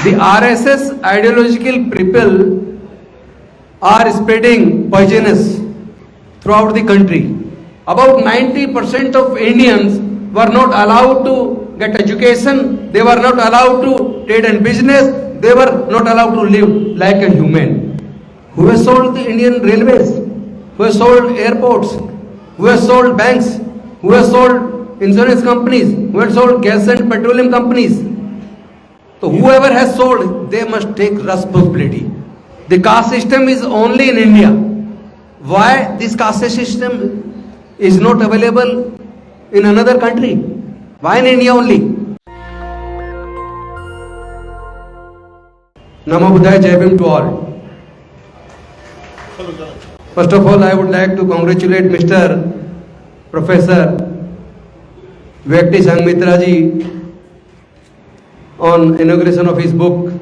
The RSS ideological people are spreading poisonous throughout the country. About 90% of Indians were not allowed to get education, they were not allowed to trade and business, they were not allowed to live like a human. Who has sold the Indian railways? Who has sold airports? Who has sold banks? Who has sold insurance companies? Who has sold gas and petroleum companies? So whoever has sold, they must take responsibility. The caste system is only in India. Why this caste system is not available in another country? Why in India only? Namo Buddhaya, Jai Bhim to all. First of all, I would like to congratulate Mr. Professor Vyakti Sangmitra ji on inauguration of his book.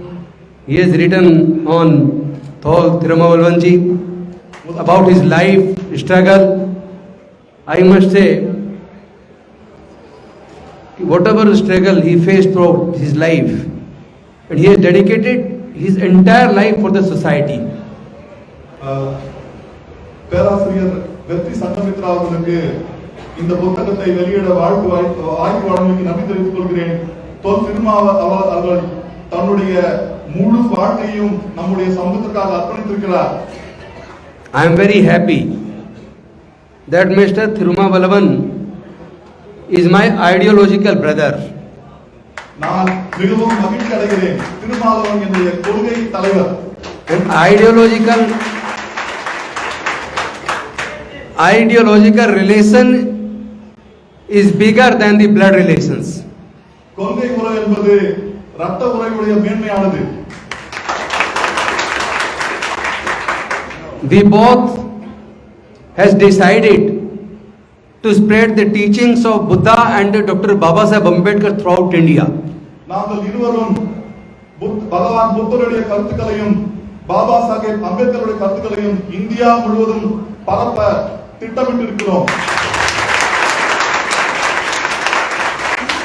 He has written on Thol Thirumavallavan ji about his life struggle. I must say, whatever struggle he faced throughout his life, and he has dedicated his entire life for the society. பேராசிரியர் வெற்றி சங்கமித்ரா அவர்களுக்கு இந்த புத்தகத்தை வெளியிட வாய்ப்பு வழங்கியமைக்கு நன்றி தெரிவித்துக் கொள்கிறேன். தொல் திருமாவளவன் அவர்கள் தன்னுடைய முழு வாழ்க்கையும் நம்முடைய சமூகத்திற்காக அர்ப்பணித்திருக்கிறார். I am very happy that Mr. Thirumavallavan is my ideological brother. நான் மிகவும் மகிழ்ச்சி அடைகிறேன். திருமாவளவன் என்னுடைய கொள்கை தலைவர். An ideological relation is bigger than the blood relations. கொள்கை உறவு என்பது இரத்த உறவுடைய மேன்மையானது. We both has decided to spread the teachings of Buddha and Dr. Babasaheb Ambedkar throughout India. நாங்கள் இருவரும் பகவான் புத்தருடைய கருத்துக்களையும் பாபா சாஹேப் அம்பேத்கருடைய கருத்துக்களையும் இந்தியா முழுவதும் பரப்ப திட்டமிட்டிருக்கிறோம்.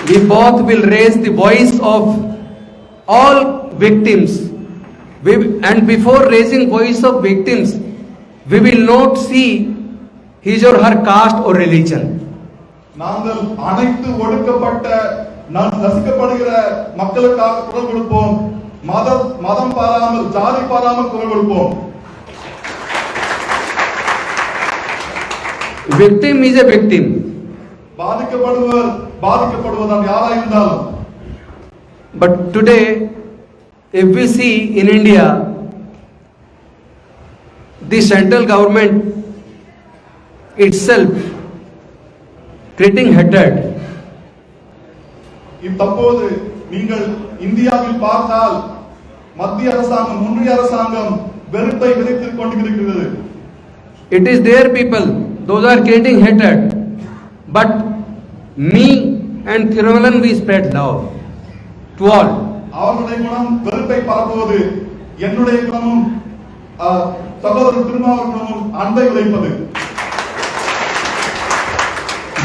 We both will raise the voice of all victims. And before raising voice of victims, we will not see his or her caste or religion. நாங்கள் அனைத்து ஒடுக்கப்பட்ட நசுக்கப்படுகிற மக்களுக்காக குரல் கொடுப்போம். மதம் பாராமல் ஜாதி பாராமல் குரல் கொடுப்போம். Victim is a victim. பாதிக்கப்படுவர் பாதிக்கப்படுவதால் யாராக இருந்தாலும். But today, if we see in India, the central government itself creating hatred. இப்போது நீங்கள் இந்தியாவில் பார்த்தால் மத்திய அரசாங்கம் ஒன்றிய அரசாங்கம் வெறுப்பை விதைத்துக் கொண்டிருக்கிறது. It is their people, those are creating hatred. But me and Thirumavallavan, we spread love to all. அவர்களுடைய குணம் வெறுப்பை பரப்புவது, என்னுடைய குணமும் சகோதரர் திருமாவளவனும் அன்பை விதைப்பது.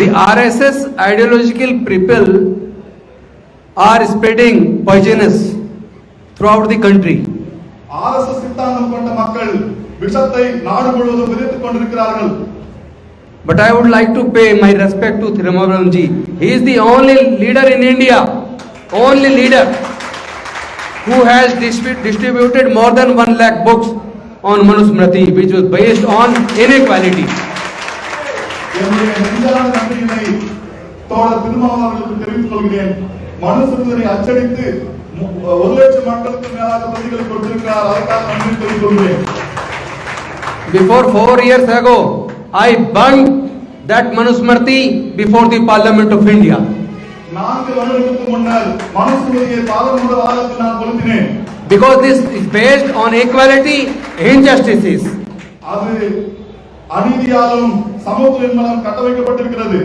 The RSS ideological people are spreading poisonous throughout the country. RSS சித்தாந்தம் கொண்ட மக்கள் விஷத்தை நாடு முழுவதும் விதைத்துக் கொண்டிருக்கிறார்கள். But I would like to pay my respect to Thirumavallavan ji. He is the only leader in India, only leader who has distributed more than 1 lakh books on Manusmriti, which was based on inequality. என்னுடைய நெஞ்சார்ந்த நன்றியினை தோழர் திருமாவளவனுக்கு தெரிவித்துக் கொள்கிறேன். மனுஸ்மிருதியை அச்சடித்து 1 லட்சம் மக்களுக்கு மேலாக பிரதிகளை கொடுத்திருக்கிறார். அதற்காக நன்றி தெரிவித்துக் கொள்கிறேன். Before 4 years ago, I burned that Manusmriti before the Parliament of India. 4 வருடங்களுக்கு முன்னர் மனுஸ்மிருதியை பாராளுமன்ற வாதத்தில் நான் கொளுத்தினேன். Because this is based on equality, injustices. அது அநீதியாலும் சமத்துவம் மூலம் கட்டமைக்கப்பட்டிருக்கிறது.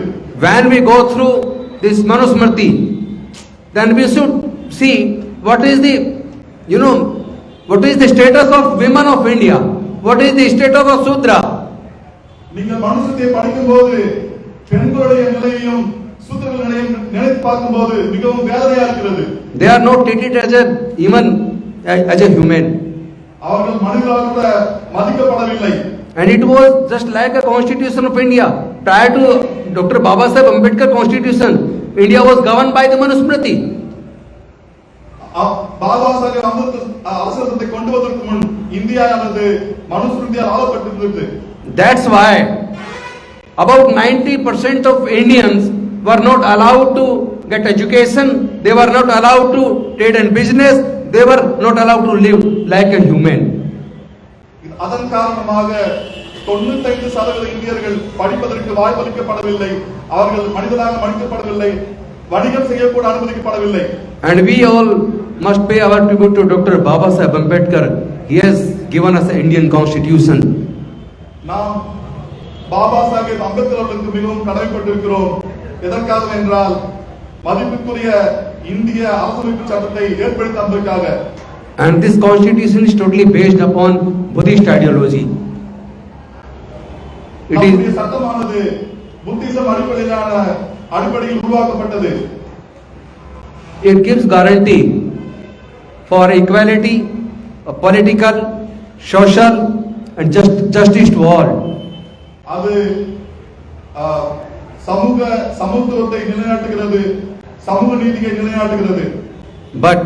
When we go through this Manusmriti, then we should see what is the status of women of India, what is the status of Sudra. நீங்கள் மனுஸ்மிருதியை படிக்கும்போது பெண்களுடைய நிலையையும் சூத்திரர்கள் நிலையையும் நினைத்து பார்க்கும்போது மிகவும் வேதனையா இருக்கிறது. They are not treated as even as a human. அவர்கள் மனிதர்களாக கூட மதிக்கப்படவில்லை. And it was just like a constitution of India. Prior to Dr. Baba Saheb Ambedkar constitution, India was governed by the Manusmriti. Baba Saheb Ambedkar அரசியலமைப்பை கொண்டு வருவதற்கு முன் இந்தியாவானது மனுஸ்மிருதியால் ஆளப்பட்டிருந்தது. That's why about 90% of Indians were not allowed to get education, they were not allowed to trade and business, they were not allowed to live like a human. அதன் காரணமாக 95% இந்தியர்கள் படிப்பதற்கு வாய்ப்பளிக்கப்படவில்லை, அவர்கள் மனிதனாக மதிக்கப்படவில்லை, வணிகம் செய்யக்கூட அனுமதிக்கப்படவில்லை. And we all must pay our tribute to Dr. Baba Saheb Ambedkar. He has given us an Indian constitution. நாம் பாபா சாஹேப் அம்பேத்கர் அவர்களுக்கு மிகவும் கடமைப்பட்டிருக்கிறோம். எதற்காக என்றால் மதிப்புக்குரிய இந்திய அரசியலமைப்பு சட்டத்தை ஏற்படுத்தி தந்ததற்காக. And this constitution is totally based upon Buddhist ideology. It is சட்டமானது புத்திசம் அடிப்படையில் உருவாக்கப்பட்டது. It gives guarantee for equality, political, social and justice to all. அது சமத்துவத்தை நிலைநாட்டுகிறது, சமூக நீதியை நிலைநாட்டுகிறது. But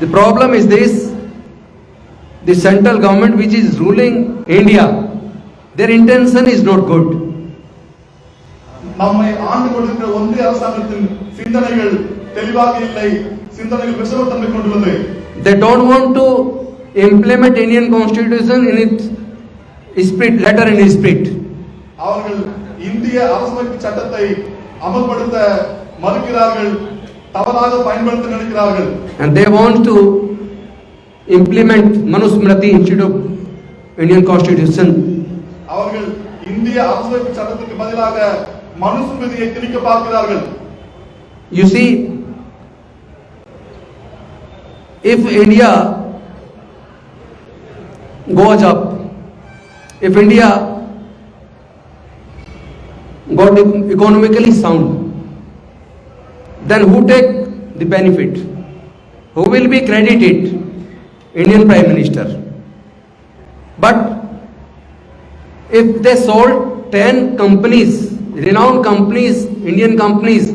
the problem is this: the central government which is ruling India, their intention is not good. நம்மை ஆண்டு கொண்டிருக்கிற ஒன்றிய அரசாங்கத்தின் சிந்தனைகள் தெளிவாக இல்லை, சிந்தனைகள் விஷமத்தன்மை கொண்டுள்ளது. They don't want to implement Indian constitution in its spirit, letter and spirit. அவர்கள் இந்திய அரசியலமைப்பு சட்டத்தை அமல்படுத்த மறுக்கிறார்கள், தவறாக பயன்படுத்த நினைக்கிறார்கள். And they want to implement Manusmriti instead of Indian constitution. அவர்கள் இந்திய அரசியலமைப்பு சட்டத்துக்கு பதிலாக மனுஸ்மிருதியை திணிக்க பார்க்கிறார்கள். You see, if India goes up, if India got economically sound, then who take the benefit? Who will be credited? Indian Prime Minister. But if they sold 10 companies, renowned companies, Indian companies,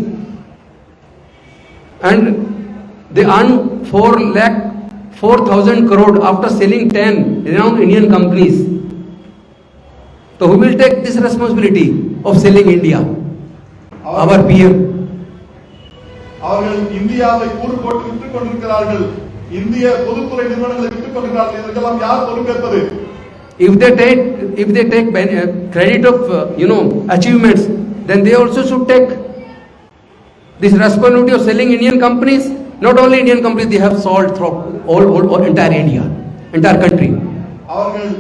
and they earn 4,00,000 crore after selling 10 renowned Indian companies, so who will take this responsibility of selling India? Our PM. அவர்கள் இந்தியாவை கூறு போட்டு விற்றுக் கொண்டிருக்கிறார்கள், இந்திய பொதுத்துறை நிறுவனங்களை விற்றுக் கொண்டிருக்கிறார்கள். இதற்கெல்லாம் யார் பொறுப்பேற்பது? If they take credit of achievements, then they also should take this responsibility of selling Indian companies. Not only Indian companies, they have sold through all entire India, entire country. அவர்கள்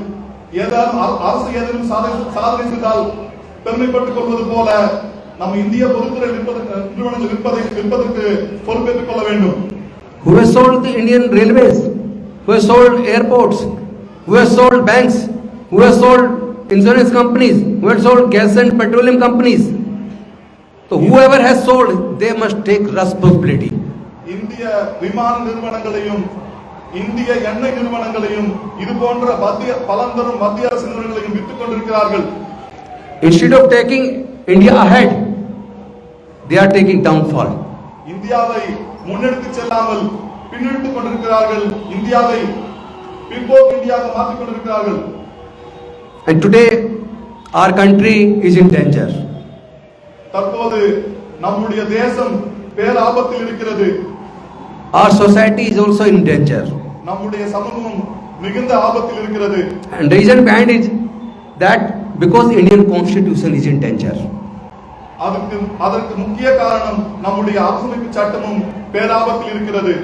அரசு ஏதேனும் சாதனை செய்தால் பெருமைப்பட்டுக் கொள்வது போல நம்ம இந்திய பொதுத்துறை நிறுவனங்கள் விற்பதற்கு பொறுப்பேற்றுக் கொள்ள வேண்டும். Who has sold the Indian railways? Who has sold airports? Who has sold banks? Who has sold insurance companies? Who has sold gas and petroleum companies? So whoever has sold, they must take responsibility. இந்திய விமான நிறுவனங்களையும் இந்திய எண்ணெய் நிறுவனங்களையும் இது போன்ற பலன் தரும் மத்திய அரசு நிறுவனங்களையும் விற்றுக் கொண்டிருக்கிறார்கள். Instead of taking India ahead, they are taking downfall. இந்தியாவை முன்னெடுத்து செல்லாமல் பின்னெடுத்துக் கொண்டிருக்கிறார்கள். இந்தியாவை பிற்போக்கு இந்தியாவை மாற்றிக் கொண்டிருக்கிறார்கள். And today our country is in danger. தற்போது நம்முடைய தேசம் பேராபத்தில் இருக்கிறது. Our society is also in danger. நம்முடைய சமூகம் மிகுந்த ஆபத்தில் இருக்கிறது. And reason behind is that because Indian constitution is in danger. அதற்கு முக்கிய காரணம் நம்முடைய அரசியலமைப்பு சட்டமும் பேராபத்தில் இருக்கிறது.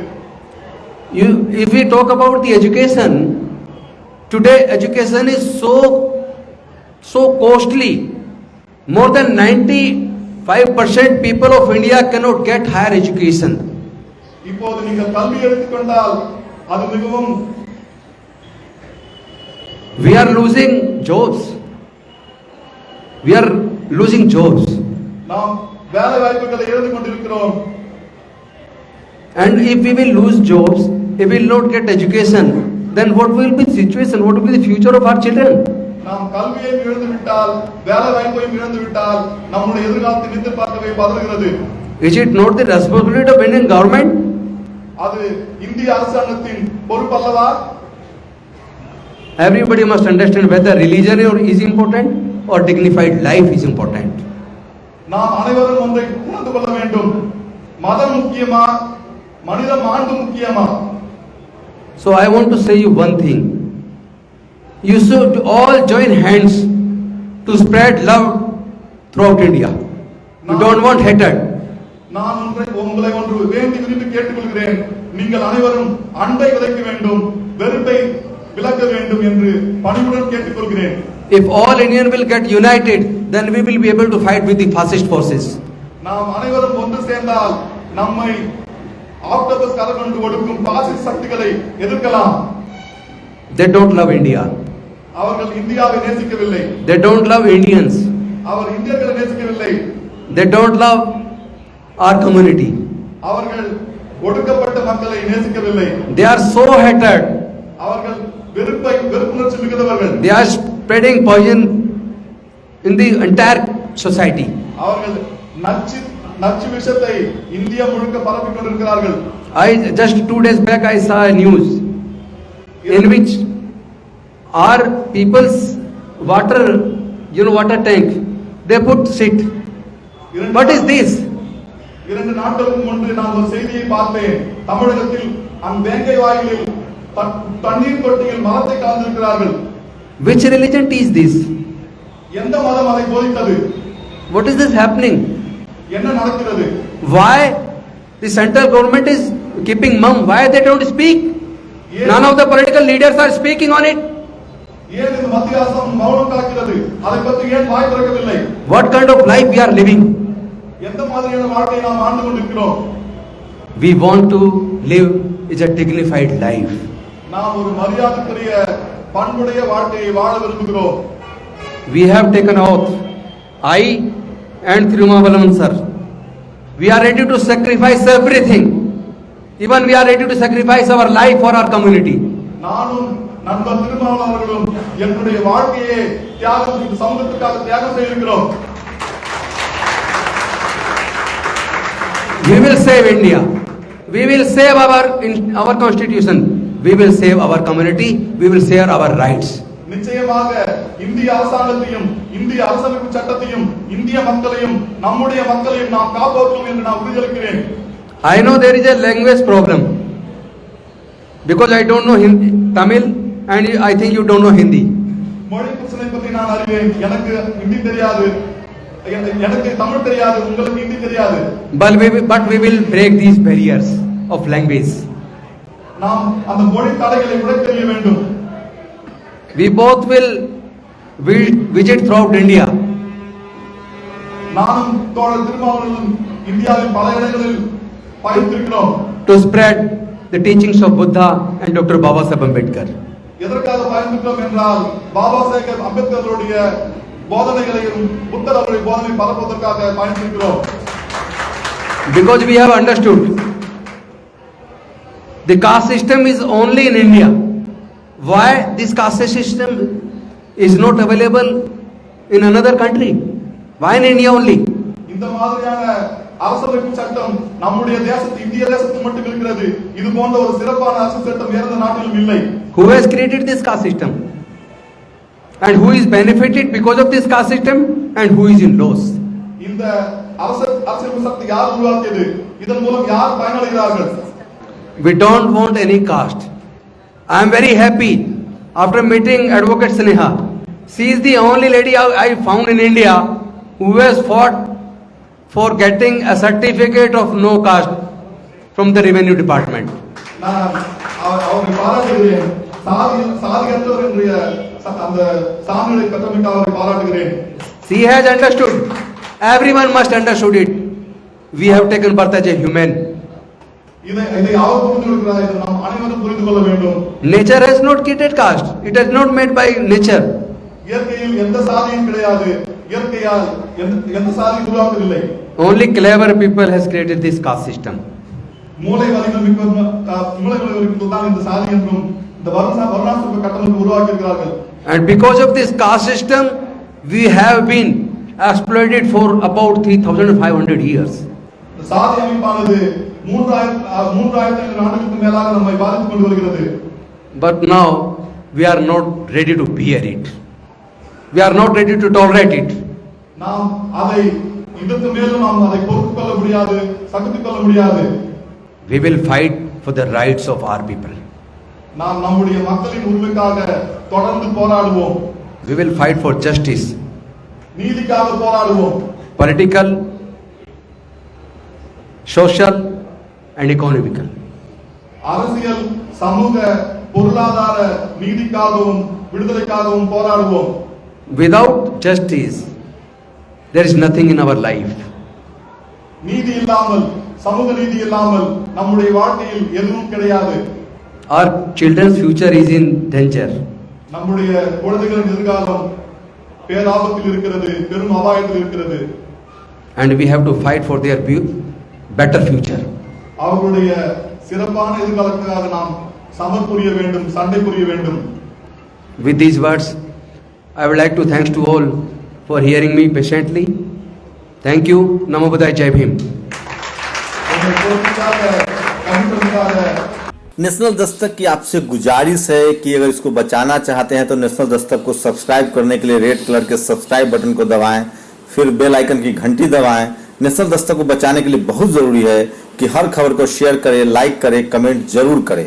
If we talk about the education, today education is so costly. More than 95% people of India cannot get higher education. இப்போது நீங்கள் கல்வி எடுத்துக்கொண்டால் அது மிகவும் we are losing jobs. நாம் வேலை வாய்ப்புகளை இழந்து கொண்டிருக்கிறோம். And if we will lose jobs, if we will not get education, then what will be the situation? What will be the future of our children? நாம் கல்வியை இழந்து விட்டால், வேலை வாய்ப்பையும் இழந்து விட்டால், நம்முடைய எதிர்காலத்தை நின்று பார்க்கவே பதறுகிறது. Is it not the responsibility of Indian government? அது இந்திய அரசாங்கத்தின் பொறுப்பல்லவா? Everybody must understand whether religion is important or dignified life is important. நாம் அனைவரும் ஒன்றை உணர்ந்து கொள்ள வேண்டும். மதம் முக்கியமா, மனித மாண்பு முக்கியமா? So I want to say you one thing. You should all join hands to spread love throughout India. You don't want hatred. நான் உங்களை ஒன்று வேண்டி விரும்பி கேட்டுக்கொள்கிறேன். நீங்கள் அனைவரும் அன்பை விதைக்க வேண்டும், வெறுப்பை விலக்க வேண்டும் என்று பணிவுடன் கேட்டுக்கொள்கிறேன். If all Indians will get united, then we will be able to fight with the fascist forces. நாம் அனைவரும் ஒன்று சேர்ந்தால் நம்மை ஆக்டோபஸ் கரகொண்டு ஒடுக்கும் பாசிஸ்ட் சக்திகளை எதிர்க்கலாம். They don't love India. அவர்கள் இந்தியாவை நேசிக்கவில்லை. They don't love Indians. அவர் இந்தியர்களை நேசிக்கவில்லை. They don't love our community. அவர்கள் ஒடுக்கப்பட்ட மக்களை நேசிக்கவில்லை. They are so hatred. அவர்கள் வெறுப்புணர்ச்சி மிகுந்தவர்கள். They are spreading poison in the entire society. அவர்கள் நச்சு விஷத்தை இந்தியா முழுக்க பரப்பிக் கொண்டிருக்கிறார்கள். Just 2 days back I saw a news in which our people's water tank, they put shit. What is this? 2 நாட்களுக்கு முன்பு நான் ஒரு செய்தியை பார்த்தேன். தமிழகத்தில் அந்த வேங்கை வாயிலில் தண்ணீர் தொட்டியில் மலத்தை கலந்திருக்கிறார்கள். Which religion teach this? எந்த மதம் அதை போதித்தது? What is this happening? என்ன நடக்கிறது? Why the central government is keeping mum? Why they don't speak? None of the political leaders are speaking on it. ஏன் இந்த மத்திய அரசு மௌனம் காக்கிறது? அதை பற்றி ஏன் வாய் திறக்கவில்லை? What kind of life we are living? எந்த மாதிரியான வாழ்க்கையை நாம் வாழ்ந்து கொண்டிருக்கிறோம்? We want to live is a dignified life. நாம் ஒரு மரியாதைக்குரிய பண்புடைய வாழ்க்கையை வாழ விரும்புகிறோம். We have taken oath, I and Thirumavalavan sir. We are ready to sacrifice everything. Even we are ready to sacrifice our life for our community. நானும் நண்பர் திருமாவளவன் அவர்களும் என்னுடைய வாழ்க்கையை சமூகத்துக்காக தியாகம் செய்திருக்கிறோம். We will save India. We will save our constitution. We will save our community. We will save our rights. நிச்சயமாக இந்திய அரசாங்கத்தையும் இந்திய அரசமைப்பு சட்டத்தையும் இந்திய மக்களையும் நம்முடைய மக்களையும் நாம் காப்பாற்றுவோம் என்று நான் உறுதியளிக்கிறேன். I know there is a language problem because I don't know Tamil and I think you don't know Hindi. மொழி பிரச்சனை பற்றி நான் அறிவேன். எனக்கு ஹிந்தி தெரியாது, எனக்கு தமிழ் தெரியாது, உங்களுக்கு ஹிந்தி தெரியாது. But we will break these barriers of language. நாம் அந்த மொழி தடைகளை உடைத்தெறிய வேண்டும். We both will visit throughout India. நானும் தோழர் திருமாவளவன் இந்தியாவின் பல இடங்களில் பயணித்திருக்கிறோம். To spread the teachings of Buddha and Dr. Babasaheb Ambedkar. எதற்காக பயணிக்கிறோம் என்றால் பாபா சாஹேப் அம்பேத்கருடைய போதனைகளையும் புத்தர் அவருடைய போதனை பரப்புவதற்காக பயணித்திருக்கிறோம். Because we have understood the caste system is only in India. Why this caste system is not available in another country? Why in India only? இந்த மாதிரியான அரசியலமைப்பு சட்டம் நம்முடைய தேசத்து இந்திய தேசத்தில் மட்டும் இருக்கிறது. இது போன்ற ஒரு சிறப்பான அரசு சட்டம் வேறு எந்த நாட்டிலும் இல்லை. Who has created this caste system? And who is benefited because of this caste system? And who is in loss? இந்த அரசியலமைப்பு சட்டத்தை யார் உருவாக்கியது? இதன் மூலம் யார் பயனடைகிறார்கள்? We don't want any caste. I am very happy after meeting Advocate Sneha. She is the only lady I found in India who has fought for getting a certificate of no caste from the revenue department. நான் அவரை பாராட்டுகிறேன். சாதியற்றவர் என்ற அந்த சான்றிதழை பெற்றமைக்கு அவரை பாராட்டுகிறேன். She has understood. Everyone must understood it. We have taken birth as a human. இதை அவர் புரிந்து கொள்கிறார். இதை நாம் அனைவரும் புரிந்து கொள்ள வேண்டும். Nature has not created caste. It is not made by nature. இயற்கையில் எந்த சாதியும் கிடையாது. இயற்கையால் எந்த சாதியும் உருவாக்கவில்லை. Only clever people has created this caste system. மூளை வலிமை மிக்கவர்கள் தான் இந்த சாதி என்றும் இந்த வர்ணாசிரம கட்டமைப்பு உருவாக்கி இருக்கிறார்கள். And because of this caste system, we have been exploited for about 3,500 years. இந்த சாதி அமைப்பானது 3,500 ஆண்டுகளுக்கு மேலாக நம்மை பாதித்துக் கொண்டு வருகிறது. But now we are not ready to bear it. We are not ready to tolerate it. நாம் அதை இதற்கு மேலும் நாம் அதை பொறுத்துக் கொள்ள முடியாது, சகித்துக் கொள்ள முடியாது. We will fight for the rights of our people. நாம் நம்முடைய மக்களின் உரிமைக்காக தொடர்ந்து போராடுவோம். We will fight for justice, நீதிக்காக போராடுவோம். political, social and economical. அரசியல், சமூக, பொருளாதார நீதிக்காகவும் விடுதலைக்காகவும் போராடுவோம். Without justice, there is nothing in our life. நீதி இல்லாமல், சமூக நீதி இல்லாமல் நம்முடைய வாழ்க்கையில் எதுவும் கிடையாது. Our children's future is in danger. நம்முடைய குழந்தைகளின் எதிர்காலம் பேராபத்தில் இருக்கிறது, பெரும் அபாயத்தில் இருக்கிறது. And we have to fight for their better future. அவர்களுடைய சிறப்பான எதிர்காலத்துக்காக நாம் சமர் புரிய வேண்டும், சண்டை புரிய வேண்டும். With these words, I would like to thanks to all for hearing me patiently. Thank you. Namo Buddhaya. Jai Bhim. என்னை பொறுமையாக கவனித்ததற்காக नेशनल दस्तक की आपसे गुजारिश है कि अगर इसको बचाना चाहते हैं तो नेशनल दस्तक को सब्सक्राइब करने के लिए रेड कलर के सब्सक्राइब बटन को दबाएं, फिर बेल आइकन की घंटी दबाएं। नेशनल दस्तक को बचाने के लिए बहुत जरूरी है कि हर खबर को शेयर करें, लाइक करें, कमेंट जरूर करें।